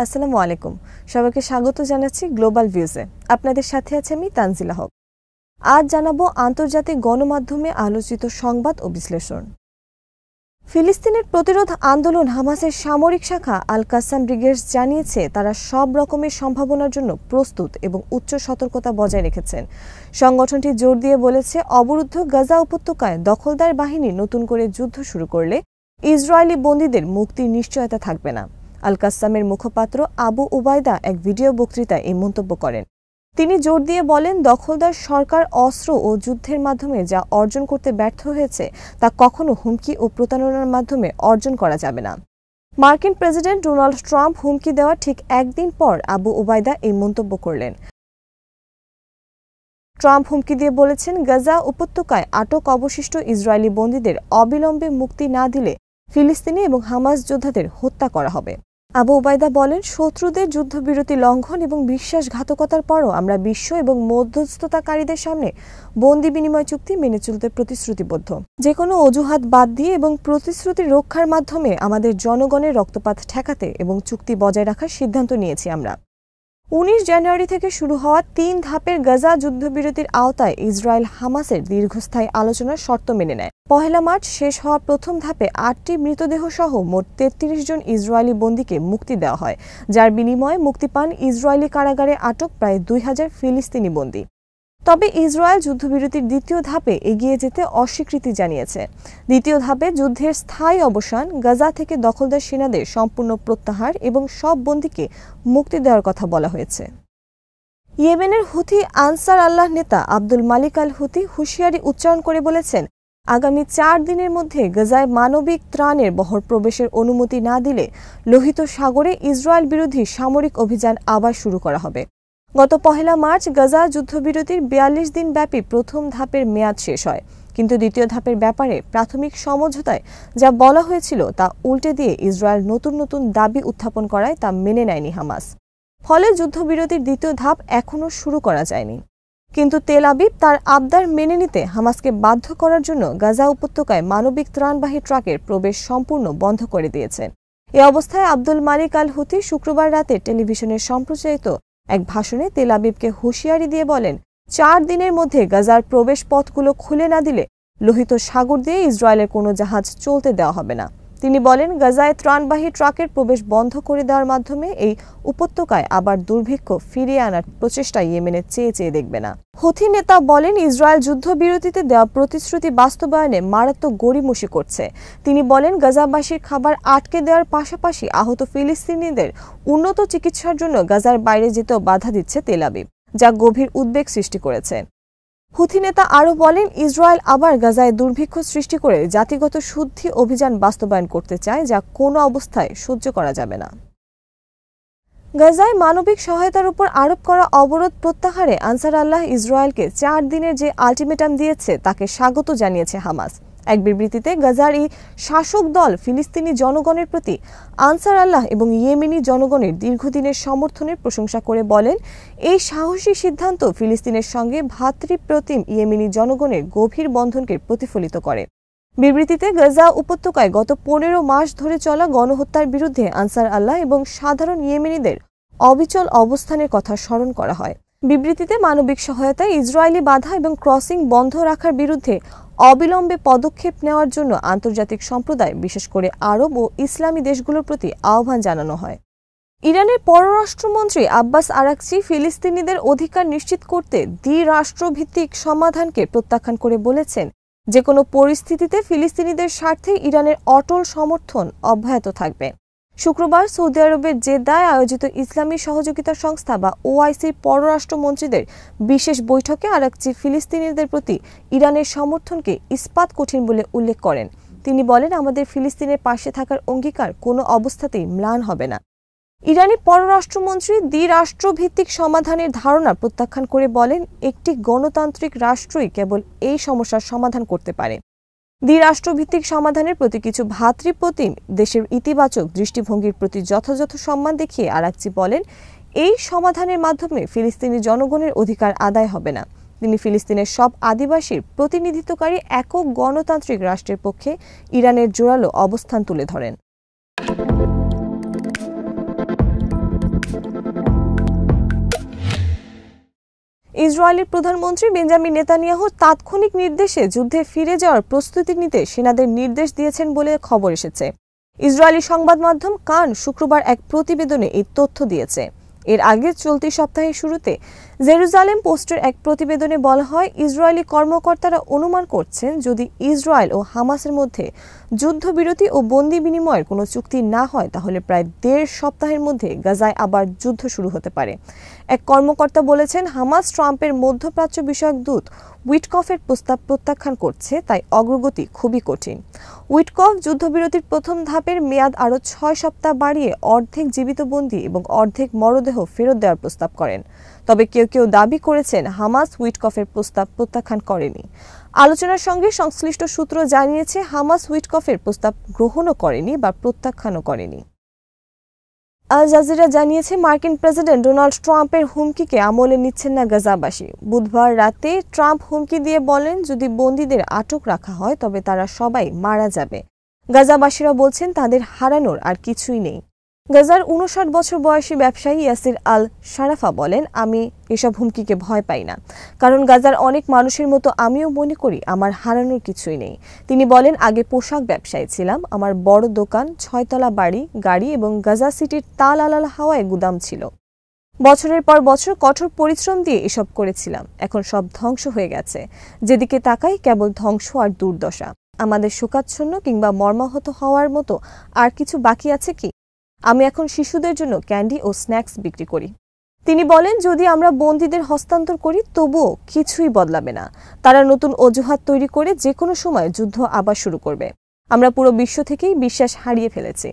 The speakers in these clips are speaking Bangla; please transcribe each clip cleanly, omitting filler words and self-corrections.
আসসালামু আলাইকুম। সবাইকে স্বাগত জানাচ্ছি গ্লোবাল ভিউজে। আপনাদের সাথে আছে আমি তানজিলা হক। আজ জানাবো আন্তর্জাতিক গণমাধ্যমে আলোচিত সংবাদ ও বিশ্লেষণ। ফিলিস্তিনের প্রতিরোধ আন্দোলন হামাসের সামরিক শাখা আল কাসাম ব্রিগেডস জানিয়েছে তারা সব রকমের সম্ভাবনার জন্য প্রস্তুত এবং উচ্চ সতর্কতা বজায় রেখেছেন। সংগঠনটি জোর দিয়ে বলেছে, অবরুদ্ধ গাজা উপত্যকায় দখলদার বাহিনী নতুন করে যুদ্ধ শুরু করলে ইসরায়েলি বন্দীদের মুক্তির নিশ্চয়তা থাকবে না। আল কাসামের মুখপাত্র আবু উবায়দা এক ভিডিও বক্তৃতায় এই মন্তব্য করেন। তিনি জোর দিয়ে বলেন, দখলদার সরকার অস্ত্র ও যুদ্ধের মাধ্যমে যা অর্জন করতে ব্যর্থ হয়েছে তা কখনো হুমকি ও প্রতারণার মাধ্যমে অর্জন করা যাবে না। মার্কিন প্রেসিডেন্ট ডোনাল্ড ট্রাম্প হুমকি দেওয়ার ঠিক একদিন পর আবু উবায়দা এই মন্তব্য করলেন। ট্রাম্প হুমকি দিয়ে বলেছেন, গাজা উপত্যকায় আটক অবশিষ্ট ইসরায়েলি বন্দীদের অবিলম্বে মুক্তি না দিলে ফিলিস্তিনি এবং হামাস যোদ্ধাদের হত্যা করা হবে। আবু উবায়দা বলেন, শত্রুদের যুদ্ধবিরতি লঙ্ঘন এবং বিশ্বাসঘাতকতার পরও আমরা বিশ্ব এবং মধ্যস্থতাকারীদের সামনে বন্দি বিনিময় চুক্তি মেনে চলতে প্রতিশ্রুতিবদ্ধ। যে কোনো অজুহাত বাদ দিয়ে এবং প্রতিশ্রুতি রক্ষার মাধ্যমে আমাদের জনগণের রক্তপাত ঠেকাতে এবং চুক্তি বজায় রাখার সিদ্ধান্ত নিয়েছি আমরা। 19 জানুয়ারি থেকে শুরু হওয়া 3 ধাপের গাজা যুদ্ধবিরতির আওতায় ইসরায়েল হামাসের দীর্ঘস্থায়ী আলোচনার শর্ত মেনে নেয়। 1 মার্চ শেষ হওয়া প্রথম ধাপে 8টি মৃতদেহ সহ মোট 33 জন ইসরায়েলি বন্দীকে মুক্তি দেওয়া হয়, যার বিনিময়ে মুক্তি পান ইসরায়েলি কারাগারে আটক প্রায় 2000 ফিলিস্তিনি বন্দী। তবে ইসরায়েল যুদ্ধবিরতির দ্বিতীয় ধাপে এগিয়ে যেতে অস্বীকৃতি জানিয়েছে। দ্বিতীয় ধাপে যুদ্ধের স্থায়ী অবসান, গাজা থেকে দখলদার সেনাদের সম্পূর্ণ প্রত্যাহার এবং সব বন্দীকে মুক্তি দেওয়ার কথা বলা হয়েছে। ইয়েমেনের হুথি আনসার আল্লাহ নেতা আব্দুল মালিক আল হুথি হুঁশিয়ারি উচ্চারণ করে বলেছেন, আগামী 4 দিনের মধ্যে গাজায় মানবিক ত্রাণের বহর প্রবেশের অনুমতি না দিলে লোহিত সাগরে ইসরায়েল বিরোধী সামরিক অভিযান আবার শুরু করা হবে। গত 1 মার্চ গাজা যুদ্ধবিরতির 42 দিন ব্যাপী প্রথম ধাপের মেয়াদ শেষ হয়, কিন্তু দ্বিতীয় ধাপের ব্যাপারে প্রাথমিক সমঝোতায় যা বলা হয়েছিল তা উল্টে দিয়ে ইসরায়েল নতুন নতুন দাবি উত্থাপন করায় তা মেনে নেয়নি হামাস। ফলে যুদ্ধবিরতির দ্বিতীয় ধাপ এখনও শুরু করা যায়নি। কিন্তু তেল আবিব তার আবদার মেনে নিতে হামাসকে বাধ্য করার জন্য গাজা উপত্যকায় মানবিক ত্রাণবাহী ট্রাকের প্রবেশ সম্পূর্ণ বন্ধ করে দিয়েছে। এ অবস্থায় আব্দুল মালিক আল হুথি শুক্রবার রাতে টেলিভিশনে সম্প্রচারিত এক ভাষণে তেল আবিবকে হুঁশিয়ারি দিয়ে বলেন, 4 দিনের মধ্যে গাজার প্রবেশ পথগুলো খুলে না দিলে লোহিত সাগর দিয়ে ইসরায়েলের কোনো জাহাজ চলতে দেওয়া হবে না। তিনি বলেন, গাজায় ত্রাণবাহী ট্রাকের প্রবেশ বন্ধ করে দেওয়ার মাধ্যমে এই উপত্যকায় আবার দুর্ভিক্ষ ফিরিয়ে আনার প্রচেষ্টা ইয়েমেনে চেয়ে দেখবে না। হুথি নেতা বলেন, ইসরায়েল যুদ্ধবিরতিতে দেওয়া প্রতিশ্রুতি বাস্তবায়নে মারাত্মক গড়িমসি করছে। তিনি বলেন, গাজাবাসীর খাবার আটকে দেওয়ার পাশাপাশি আহত ফিলিস্তিনিদের উন্নত চিকিৎসার জন্য গাজার বাইরে যেতেও বাধা দিচ্ছে তেল আবিব, যা গভীর উদ্বেগ সৃষ্টি করেছে। হুথি নেতা আরও বলেন, ইসরায়েল আবার গাজায় দুর্ভিক্ষ সৃষ্টি করে জাতিগত শুদ্ধি অভিযান বাস্তবায়ন করতে চায়, যা কোনো অবস্থায় সহ্য করা যাবে না। গাজায় মানবিক সহায়তার উপর আরোপ করা অবরোধ প্রত্যাহারে আনসার আল্লাহ ইসরায়েলকে 4 দিনের যে আলটিমেটাম দিয়েছে তাকে স্বাগত জানিয়েছে হামাস। এক বিবৃতিতে গাজার এই শাসক দল ফিলিস্তিনি জনগণের প্রতি আনসার আল্লাহ এবং ইয়েমেনি জনগণের দীর্ঘদিনের সমর্থনের প্রশংসা করে বলেন, এই সাহসী সিদ্ধান্ত ফিলিস্তিনের সঙ্গে ভ্রাতৃপ্রতিম ইয়েমেনি জনগণের গভীর বন্ধনকে প্রতিফলিত করে। বিবৃতিতে গাজা উপত্যকায় গত 15 মাস ধরে চলা গণহত্যার বিরুদ্ধে আনসার আল্লাহ এবং সাধারণ ইয়েমেনিদের অবিচল অবস্থানের কথা স্মরণ করা হয়। বিবৃতিতে মানবিক সহায়তায় ইসরায়েলি বাধা এবং ক্রসিং বন্ধ রাখার বিরুদ্ধে অবিলম্বে পদক্ষেপ নেওয়ার জন্য আন্তর্জাতিক সম্প্রদায়, বিশেষ করে আরব ও ইসলামী দেশগুলোর প্রতি আহ্বান জানানো হয়। ইরানের পররাষ্ট্রমন্ত্রী আব্বাস আরাকচি ফিলিস্তিনিদের অধিকার নিশ্চিত করতে দ্বিরাষ্ট্রভিত্তিক সমাধানকে প্রত্যাখ্যান করে বলেছেন, যে কোনো পরিস্থিতিতে ফিলিস্তিনিদের স্বার্থে ইরানের অটল সমর্থন অব্যাহত থাকবে। শুক্রবার সৌদি আরবের জেদ্দায় আয়োজিত ইসলামী সহযোগিতা সংস্থা বা ওআইসির পররাষ্ট্রমন্ত্রীদের বিশেষ বৈঠকে আরাকচি ফিলিস্তিনিদের প্রতি ইরানের সমর্থনকে ইস্পাত কঠিন বলে উল্লেখ করেন। তিনি বলেন, আমাদের ফিলিস্তিনের পাশে থাকার অঙ্গীকার কোনো অবস্থাতেই ম্লান হবে না। ইরানি পররাষ্ট্রমন্ত্রী দ্বিরাষ্ট্রভিত্তিক সমাধানের ধারণা প্রত্যাখ্যান করে বলেন, একটি গণতান্ত্রিক রাষ্ট্রই কেবল এই সমস্যার সমাধান করতে পারে। দ্বিরাষ্ট্রভিত্তিক সমাধানের প্রতি কিছু ভ্রাতৃপ্রতিম দেশের ইতিবাচক দৃষ্টিভঙ্গির প্রতি যথাযথ সম্মান দেখিয়ে আরাকচি বলেন, এই সমাধানের মাধ্যমে ফিলিস্তিনি জনগণের অধিকার আদায় হবে না। তিনি ফিলিস্তিনের সব আদিবাসীর প্রতিনিধিত্বকারী একক গণতান্ত্রিক রাষ্ট্রের পক্ষে ইরানের জোরালো অবস্থান তুলে ধরেন। ইসরায়েলের প্রধানমন্ত্রী বেঞ্জামিন নেতানিয়াহু তাৎক্ষণিক নির্দেশে যুদ্ধে ফিরে যাওয়ার প্রস্তুতি নিতে সেনাদের নির্দেশ দিয়েছেন বলে খবর এসেছে। ইসরায়েলি সংবাদ মাধ্যম কান শুক্রবার এক প্রতিবেদনে এই তথ্য দিয়েছে। এর আগে চলতি সপ্তাহের শুরুতে জেরুজালেম পোস্টের এক প্রতিবেদনে বলা হয়, ইসরায়েলি কর্মকর্তারা অনুমান করছেন যদি ইসরায়েল ও হামাসের মধ্যে যুদ্ধবিরতি ও বন্দি বিনিময়ের কোনো চুক্তি না হয় তাহলে প্রায় ১.৫ সপ্তাহের মধ্যে গাজায় আবার যুদ্ধ শুরু হতে পারে। এক কর্মকর্তা বলেছেন, হামাস ট্রাম্পের মধ্যপ্রাচ্য বিষয়ক দূত উইটকফের প্রস্তাব প্রত্যাখ্যান করছে, তাই অগ্রগতি খুবই কঠিন। উইটকফ যুদ্ধবিরতির প্রথম ধাপের মেয়াদ আরও ৬ সপ্তাহ বাড়িয়ে অর্ধেক জীবিত বন্দী এবং অর্ধেক মরদেহ ফেরত দেওয়ার প্রস্তাব করেন। তবে কেউ কেউ দাবি করেছেন হামাস উইটকফের প্রস্তাব প্রত্যাখ্যান করেনি। আলোচনার সঙ্গে সংশ্লিষ্ট সূত্র জানিয়েছে, হামাস উইটকফের প্রস্তাব গ্রহণও করেনি বা প্রত্যাখ্যানও করেনি। আল জাজিরা জানিয়েছে, মার্কিন প্রেসিডেন্ট ডোনাল্ড ট্রাম্পের হুমকিকে আমলে নিচ্ছেন না গাজাবাসী। বুধবার রাতে ট্রাম্প হুমকি দিয়ে বলেন, যদি বন্দীদের আটক রাখা হয় তবে তারা সবাই মারা যাবে। গাজাবাসীরা বলছেন তাদের হারানোর আর কিছুই নেই। গাজার ৫৯ বছর বয়সী ব্যবসায়ী ইয়াসির আল শারাফা বলেন, আমি এসব হুমকিকে ভয় পাই না, কারণ গাজার অনেক মানুষের মতো আমিও মনে করি আমার হারানোর কিছুই নেই। তিনি বলেন, আগে পোশাক ব্যবসায়ী ছিলাম, আমার বড় দোকান, ৬তলা বাড়ি, গাড়ি এবং গাজা সিটির তাল আলাল হাওয়ায় গুদাম ছিল। বছরের পর বছর কঠোর পরিশ্রম দিয়ে এসব করেছিলাম, এখন সব ধ্বংস হয়ে গেছে। যেদিকে তাকাই কেবল ধ্বংস আর দুর্দশা। আমাদের শোকাচ্ছন্ন কিংবা মর্মাহত হওয়ার মতো আর কিছু বাকি আছে কি? আমি এখন শিশুদের জন্য ক্যান্ডি ও স্ন্যাক্স বিক্রি করি। তিনি বলেন, যদি আমরা বন্দীদের হস্তান্তর করি তবুও কিছুই বদলাবে না। তারা নতুন অজুহাত তৈরি করে যে কোনো সময় যুদ্ধ আবার শুরু করবে। আমরা পুরো বিশ্ব থেকেই বিশ্বাস হারিয়ে ফেলেছি।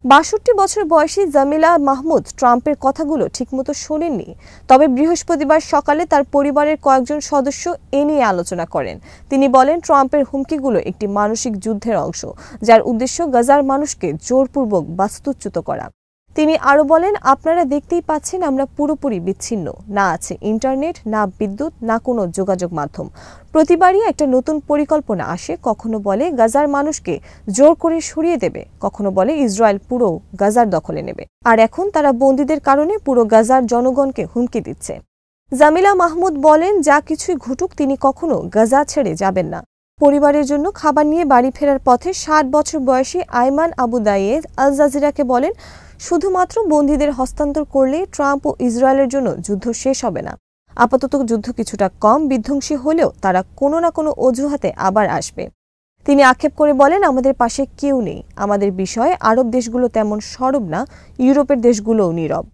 ৬২ বছর বয়সী জামিলা মাহমুদ ট্রাম্পের কথাগুলো ঠিকমতো শোনেননি। তবে বৃহস্পতিবার সকালে তার পরিবারের কয়েকজন সদস্য এ নিয়ে আলোচনা করেন। তিনি বলেন, ট্রাম্পের হুমকিগুলো একটি মানসিক যুদ্ধের অংশ, যার উদ্দেশ্য গাজার মানুষকে জোরপূর্বক বাস্তুচ্যুত করা। তিনি আরও বলেন, আপনারা দেখতেই পাচ্ছেন আমরা পুরোপুরি বিচ্ছিন্ন। না আছে ইন্টারনেট, না বিদ্যুৎ, না কোনো যোগাযোগ মাধ্যম। প্রতিবারই একটা নতুন পরিকল্পনা আসে। কখনো বলে গাজার মানুষকে জোর করে সরিয়ে দেবে, কখনো বলে ইসরায়েল পুরো গাজার দখলে নেবে। আর এখন তারা বন্দীদের কারণে পুরো গাজার জনগণকে হুমকি দিচ্ছে। জামিলা মাহমুদ বলেন, যা কিছুই ঘটুক তিনি কখনো গাজা ছেড়ে যাবেন না। পরিবারের জন্য খাবার নিয়ে বাড়ি ফেরার পথে ৬০ বছর বয়সী আইমান আবু দায়েদ আল জাজিরাকে বলেন, শুধুমাত্র বন্দীদের হস্তান্তর করলে ট্রাম্প ও ইসরায়েলের জন্য যুদ্ধ শেষ হবে না। আপাতত যুদ্ধ কিছুটা কম বিধ্বংসী হলেও তারা কোনো না কোনো অজুহাতে আবার আসবে। তিনি আক্ষেপ করে বলেন, আমাদের পাশে কেউ নেই। আমাদের বিষয়ে আরব দেশগুলো তেমন সরব না, ইউরোপের দেশগুলোও নীরব।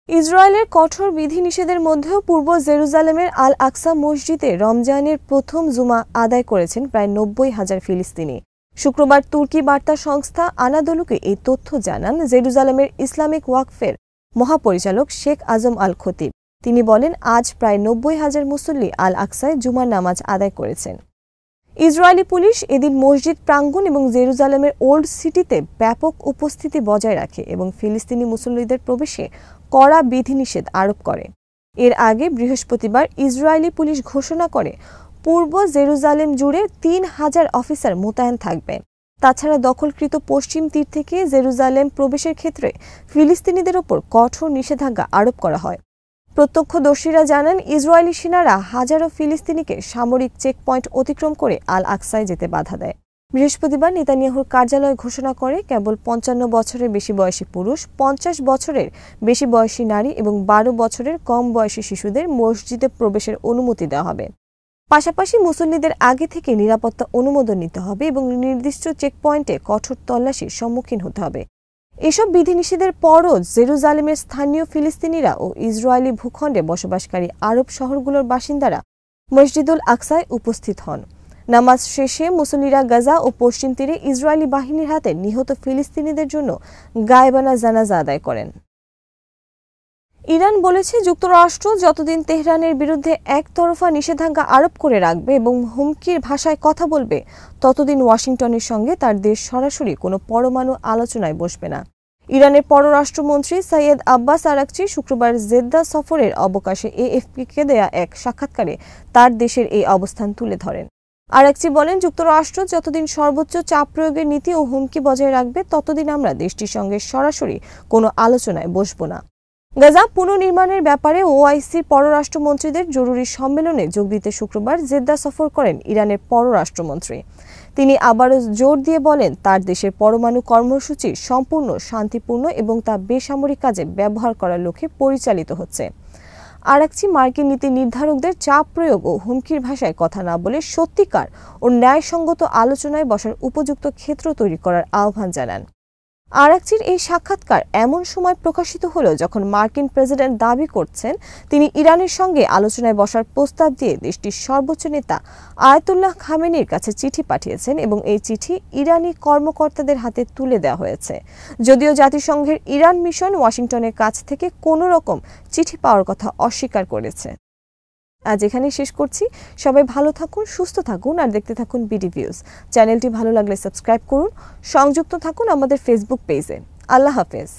ইসরায়েলের কঠোর বিধিনিষেধের মধ্যেও পূর্ব জেরুজালেমের আল আকসা মসজিদে রমজানের প্রথম জুমা আদায় করেছেন প্রায় ৯০,০০০ ফিলিস্তিনি। শুক্রবার তুর্কি বার্তা সংস্থা আনাদোলুকে এই তথ্য জানান জেরুজালেমের ইসলামিক ওয়াকফের মহাপরিচালক শেখ আজম আল খতিব। তিনি বলেন, আজ প্রায় ৯০,০০০ মুসল্লি আল আকসায় জুমার নামাজ আদায় করেছেন। ইসরায়েলি পুলিশ এদিন মসজিদ প্রাঙ্গণ এবং জেরুজালেমের ওল্ড সিটিতে ব্যাপক উপস্থিতি বজায় রাখে এবং ফিলিস্তিনি মুসল্লিদের প্রবেশে কড়া বিধিনিষেধ আরোপ করে। এর আগে বৃহস্পতিবার ইসরায়েলি পুলিশ ঘোষণা করে পূর্ব জেরুজালেম জুড়ে ৩,০০০ অফিসার মোতায়েন থাকবে। তাছাড়া দখলকৃত পশ্চিম তীর থেকে জেরুজালেম প্রবেশের ক্ষেত্রে ফিলিস্তিনিদের ওপর কঠোর নিষেধাজ্ঞা আরোপ করা হয়। প্রত্যক্ষদর্শীরা জানান, ইসরায়েলি সেনারা হাজারো ফিলিস্তিনিকে সামরিক চেকপয়েন্ট অতিক্রম করে আল আকসায় যেতে বাধা দেয়। বৃহস্পতিবার নেতানিয়াহুর কার্যালয় ঘোষণা করে কেবল ৫৫ বছরের বেশি বয়সী পুরুষ, ৫০ বছরের বেশি বয়সী নারী এবং ১২ বছরের কম বয়সী শিশুদের মসজিদে প্রবেশের অনুমতি দেওয়া হবে। পাশাপাশি মুসল্লিদের আগে থেকে নিরাপত্তা অনুমোদন নিতে হবে এবং নির্দিষ্ট চেকপয়েন্টে কঠোর তল্লাশির সম্মুখীন হতে হবে। এসব বিধিনিষেধের পরও জেরুজালেমের স্থানীয় ফিলিস্তিনিরা ও ইসরায়েলি ভূখণ্ডে বসবাসকারী আরব শহরগুলোর বাসিন্দারা মসজিদুল আকসায় উপস্থিত হন। নামাজ শেষে মুসল্লিরা গাজা ও পশ্চিম তীরে ইসরায়েলি বাহিনীর হাতে নিহত ফিলিস্তিনিদের জন্য গায়েবানা জানাজা আদায় করেন। ইরান বলেছে, যুক্তরাষ্ট্র যতদিন তেহরানের বিরুদ্ধে একতরফা নিষেধাজ্ঞা আরোপ করে রাখবে এবং হুমকির ভাষায় কথা বলবে, ততদিন ওয়াশিংটনের সঙ্গে তার দেশ সরাসরি কোনো পরমাণু আলোচনায় বসবে না। ইরানের পররাষ্ট্রমন্ত্রী সৈয়দ আব্বাস আরাকচি শুক্রবার জেদ্দা সফরের অবকাশে এএফপিকে দেয়া এক সাক্ষাৎকারে তার দেশের এই অবস্থান তুলে ধরেন। আরাকচি বলেন, যুক্তরাষ্ট্র যতদিন সর্বোচ্চ চাপ প্রয়োগের নীতি ও হুমকি বজায় রাখবে, ততদিন আমরা দেশটির সঙ্গে সরাসরি কোনো আলোচনায় বসব না। গাজা পুনর্নির্মাণের ব্যাপারে ওআইসির পররাষ্ট্রমন্ত্রীদের জরুরি সম্মেলনে যোগ দিতে শুক্রবার জেদ্দা সফর করেন ইরানের পররাষ্ট্রমন্ত্রী। তিনি আবারও জোর দিয়ে বলেন, তার দেশের পরমাণু কর্মসূচি সম্পূর্ণ শান্তিপূর্ণ এবং তা বেসামরিক কাজে ব্যবহার করার লক্ষ্যে পরিচালিত হচ্ছে। আরাকচি মার্কিন নীতি নির্ধারকদের চাপ প্রয়োগ ও হুমকির ভাষায় কথা না বলে সত্যিকার ও ন্যায়সঙ্গত আলোচনায় বসার উপযুক্ত ক্ষেত্র তৈরি করার আহ্বান জানান। আরাকচির এই সাক্ষাৎকার এমন সময় প্রকাশিত হলো যখন মার্কিন প্রেসিডেন্ট দাবি করছেন তিনি ইরানের সঙ্গে আলোচনায় বসার প্রস্তাব দিয়ে দেশটির সর্বোচ্চ নেতা আয়াতুল্লাহ খামেনির কাছে চিঠি পাঠিয়েছেন এবং এই চিঠি ইরানি কর্মকর্তাদের হাতে তুলে দেওয়া হয়েছে। যদিও জাতিসংঘের ইরান মিশন ওয়াশিংটনের কাছ থেকে কোনো রকম চিঠি পাওয়ার কথা অস্বীকার করেছে। আজ এখানেই শেষ করছি। সবাই ভালো থাকুন, সুস্থ থাকুন আর দেখতে থাকুন বিডি ভিউজ। চ্যানেলটি ভালো লাগলে সাবস্ক্রাইব করুন, সংযুক্ত থাকুন আমাদের ফেসবুক পেজে। আল্লাহ হাফেজ।